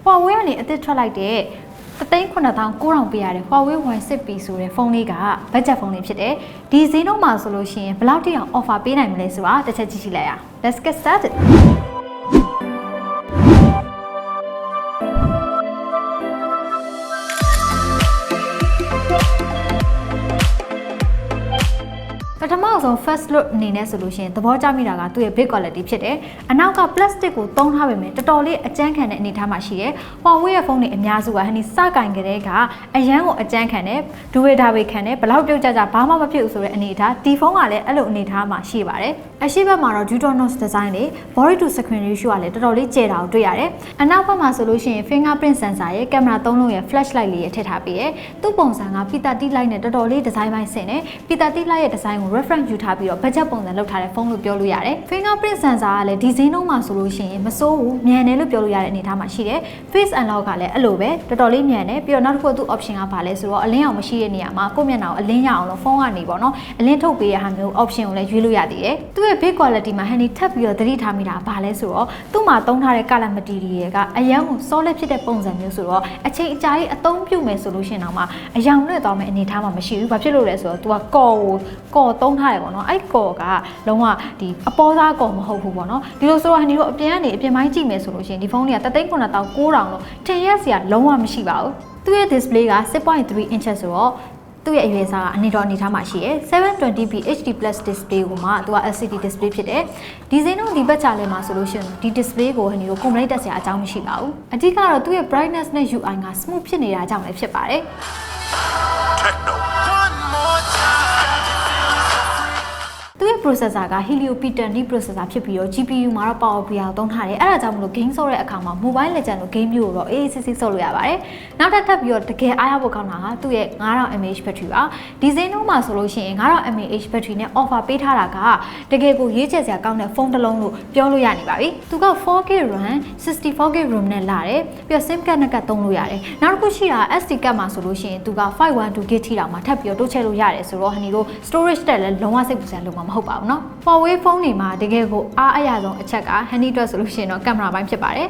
Huawei ကနေအသစ်ထွက်လိုက်တဲ့39,900ပေးရတဲ့ Huawei Y6P ဆိုတဲ့ဖုန်းလေးက budget ဖုန်းလေးဖြစ်တယ်ဒီဈေးနှုန်းမှာဆိုလို့ရှိရင်ဘယ်လောက်တိအောင် offer ပေးနိုင်မလဲဆိုတာတစ်ချက်ကြည့်ကြည့်လိုက်ရအောင် Let's get startedပထမဆုံး first look အနေနဲ့ဆိုလို့ရှိရင်သဘောကျမိတာကသူ့ရဲ့ big quality ဖြစ်တယ်။အနောက်က plastic ကိုသုံးထားပေမဲ့တော်တော်လေးအကျန်းခံတဲ့အနေအထားမှာရှိတယ်။ Huawei ရဲ့ဖုန်းတွေအများစုကဟိုစကင်ကြတဲ့ကအရန်ကိုအကျန်းခံတယ်။ဒူဝေတာဝေခံတယ်ဘလောက်ပြုတ်ကြကြဘာမှမဖြစ်ဘူးဆိုတဲ့အနေအထားဒီဖုန်းကလည်းအဲ့လိုအနေအထားမှာရှိပါတယ်။အရှိဘက်မှာတော့ Dual Notch design လေး body to screen ratio ကလည်းတော်တော်လေးကျယ်တာကိုတွေ့ရတယ်။အနောက်ဘက်မှာဆိုလို့ရှိရင် fingerprint sensor ရဲ့ကင်မရာ3လုံးရဲ့ flashlight လေးရထည့်ထားပြီးရယ်။သူ့ပုံစံက P30 light နဲ့တော်တော်လေး design ပိုင်းဆင်တယ်။ P30 light ရဲ့ design ကို reference ယူထားပြီးတော့ budget ပုံစံလောက်ထားတဲ့ဖုန်းလို့ပြောလို့ရတယ် fingerprint sensor ကလည်းဒီဈေးနှုန်းမှာဆိုလို့ရှိရင်မစိုးဘူးမြန်တယ်လို့ပြောလို့ရတဲ့အနေအထားမှာရှိတယ် face unlock ကလည်းအဲ့လိုပဲတော်တော်လေးမြန်တယ်ပြီးတော့နောက်တစ်ခုသူ့ option ကဘာလဲဆိုတော့အလင်းအောင်မရှိတဲ့နေရာမှာကိုယ့်မျက်နှာကိုအလင်းရအောင်လို့ဖုန်းကနေပေါ့နော်အလင်းထုတ်ပေးရဟာမျိုး option ကိုလည်းရွေးလို့ရသေးတယ်သူ့ရဲ့ big quality မှာ handy ထပ်ပြီးတော့သတိထားမိတာဘာလဲဆိုတော့သူ့မှာသုံးထားတဲ့ color material ကအရန်ကို solid ဖြစ်တဲ့ပုံစံမျိုးဆိုတော့အချိန်အကြာကြီးအသုံးပြုမယ်ဆိုလို့ရှိရင်တော့မှအယောင်လွတ်သွားမယ့်အနေအထားမှာမရှိဘူးဘာဖြစ်လို့လဲဆိုတော့ तू ကကော်သုံးထားတယ်ပေါ့နော်အဲ့ကော်ကလုံးဝဒီအပေါ်သားကော်မဟုတ်ဘူးပေါ့နော်ဒီလိုဆိုတော့ဟန်ဒီတို့အပြင်ကနေအပြင်ပိုင်းကြည့်မယ်ဆိုလို့ရှိရင်ဒီဖုန်းလေးက39,900လို့ထင်ရစရာလုံးဝမရှိပါဘူးသူ့ရဲ့ display က 6.3 inches ဆိုတော့သူ့ရဲ့အရွယ်အစားကအနေထားမှာရှိရယ် 720p HD+ display ကိုမှသူက LCD display ဖြစ်တယ်ဒီဈေးနှုန်းဒီဘက်ချလဲမှာဆိုလို့ရှိရင်ဒီ display ကိုဟန်ဒီတို့ complaint တက်စရာအကြောင်းမရှိပါဘူးအဓိကတော့သူ့ရဲ့ brightness နဲ့ UI က smooth ဖြစ်နေတာကြောင့်လည်းဖြစ်ပါတယ်သူ့ရဲ့ processor က Helio P10 processor ဖြစ်ပြီးတော့ GPU မှာတော့ Power BI ကိုသုံးထားတယ်အဲ့ဒါကြောင့်မလို့ game ဆော့တဲ့အခါမှာ Mobile Legend လို game မျိုးကိုတော့အေးအေးဆေးဆေးဆော့လို့ရပါတယ်နောက်ထပ်ပြီးတော့တကယ်အားရဖို့ကောင်းတာကသူ့ရဲ့ 9000 mAh battery ပါဒီဈေးနှုန်းမှာဆိုလို့ရှိရင်9000 mAh battery နဲ့ offer ပေးထားတာကတကယ်ကိုရေးချက်စရာကောင်းတဲ့ဖုန်းတစ်လုံးလို့ပြောလို့ရနေပါပြီသူက 4K RAM 64K RAM နဲ့လာတယ်ပြီးတော့ SIM card နဲ့ကသုံးလို့ရတယ်နောက်တစ်ခုရှိတာ SD card မှာဆိုလို့ရှိရင်သူက 512GB ထိတောင်မှထပ်ပြီးတော့တိုးချဲ့လို့ရတယ်ဆိုတော့ဟန်ဒီတို့ storage တက်လည်းလုံးဝစိတ်ပူစရာလုံးမဟုတ်ပါဘူးเนาะ Huawei ဖုန်းတွေမှာတကယ်ကိုအားအရဆုံးအချက်ကဟန်ဒီအတွက်ဆိုလို့ရှိရင်တော့ကင်မရာပိုင်းဖြစ်ပါတယ်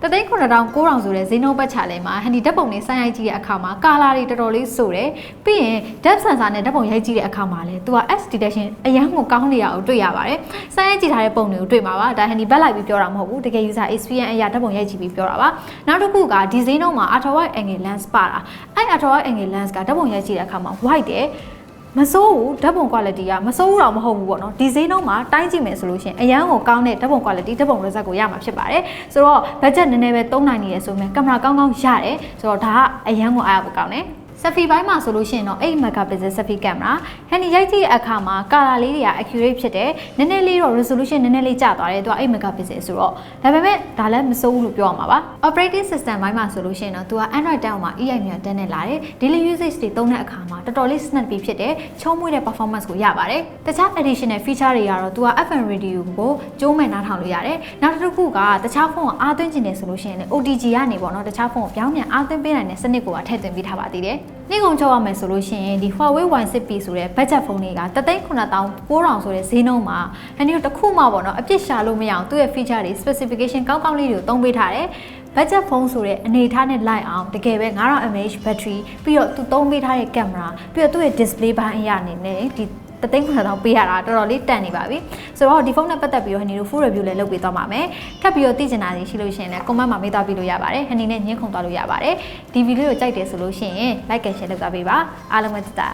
39,900ဆိုတဲ့ဈေးနှုန်းပတ်ချလဲမှာဟန်ဒီဓာတ်ပုံတွေစိုင်းရိုက်ကြည့်တဲ့အခါမှာကာလာတွေတော်တော်လေးဆိုတယ်ပြီးရင် depth sensor နဲ့ဓာတ်ပုံရိုက်ကြည့်တဲ့အခါမှာလဲသူက S detection အရန်ကိုကောင်းနေတာကိုတွေ့ရပါတယ်စိုင်းရိုက်ကြည့်ထားတဲ့ပုံတွေကိုတွေ့မှာပါဒါဟန်ဒီဘက်လိုက်ပြီးပြောတာမဟုတ်ဘူးတကယ် user experience အရာဓာတ်ပုံရိုက်ကြည့်ပြီးပြောတာပါနောက်တစ်ခုကဒီဈေးနှုန်းမှာ ultra wide angle lens ပါတာအဲ့ ultra wide angle lens ကဓာတ်ပုံရိုက်ကြည့်တဲ့အခါမှာ wide တယ်မစိုးဘူးဓာတ်ပုံ quality ကမစိုးဘူးတော့မဟုတ်ဘူးပေါ့နော်ဒီဈေးနှုန်းမှာတိုင်းကြည့်မယ်ဆိုလို့ရှိရင်အရန်ကိုကောင်းတဲ့ဓာတ်ပုံ quality ဓာတ်ပုံ result ကိုရမှာဖြစ်ပါတယ်ဆိုတော့ budget နည်းနည်းပဲသုံးနိုင်နေရဆိုရင်ကင်မရာကောင်းရတယ်ဆိုတော့ဒါကအရန်ကိုအားရဖို့ကောင်းတယ်selfie ဘိုင်းမှာဆိုလို့ရှိရင်တော့8 megapixel selfie camera ဟန်ဒီရိုက်ကြည့်တဲ့အခါမှာ color လေးတွေက accurate ဖြစ်တယ်နည်းနည်းလေးတော့ resolution နည်းနည်းလေးကျသွားတယ်သူက8 megapixel ဆိုတော့ဒါပေမဲ့ဒါလည်းမစိုးဘူးလို့ပြောရမှာပါ operating system ဘိုင်းမှာဆိုလို့ရှိရင်တော့သူက Android 10မှာ EI မြန်တက်နေလာတယ် daily usage တွေသုံးတဲ့အခါမှာတော်တော်လေး snappy ဖြစ်တယ်ချုံးမွေးတဲ့ performance ကိုရပါတယ်တခြား additional feature တွေကတော့သူက FM radio ကိုကျိုးမဲ့နားထောင်လို့ရတယ်နောက်တစ်ခုကတခြားဖုန်းကအားသွင်းကျင်တယ်ဆိုလို့ရှိရင် OTG ကနေပေါ့နော်တခြားဖုန်းကိုပြောင်းပြန်အားသွင်းပေးနိုင်တဲ့စနစ်ကိုထည့်သွင်းပေးထားပါသေးတယ်နေကုန်ချောရမယ်ဆိုလို့ရှိရင်ဒီ Huawei Y6P ဆိုတဲ့ budget ဖုန်းတွေက39,900ဆိုတဲ့ဈေးနှုန်းမှာဟန်ဒီတို့တစ်ခုမှပေါ့နော်အပြစ်ရှာလို့မရအောင်သူ့ရဲ့ feature တွေ specification ကောင်းလေးတွေကိုသုံးပေးထားတယ် budget ဖုန်းဆိုတဲ့အနေအထားနဲ့လိုက်အောင်တကယ်ပဲ9000 mAh battery ပြီးတော့သူသုံးပေးထားတဲ့ camera ပြီးတော့သူ့ရဲ့ display ဘိုင်းအရာအနေနဲ့ဒီ39,000ပေးရတာတော်တော်လေးတန်နေပါပြီဆိုတော့ဒီဖုန်းနဲ့ပတ်သက်ပြီးတော့ဟန်ဒီတို့ full review လည်းလုပ်ပေးသွားပါမယ်ထပ်ပြီးတော့သိချင်တာတွေရှိလို့ရှိရင်လည်း comment မှာမေးသွားပြီးလို့ရပါတယ်ဟန်ဒီနဲ့ညှင်းခုန်သွားလို့ရပါတယ်ဒီဗီဒီယိုကိုကြိုက်တယ်ဆိုလို့ရှိရင် like and share လုပ်သွားပေးပါအားလုံးပဲတတာ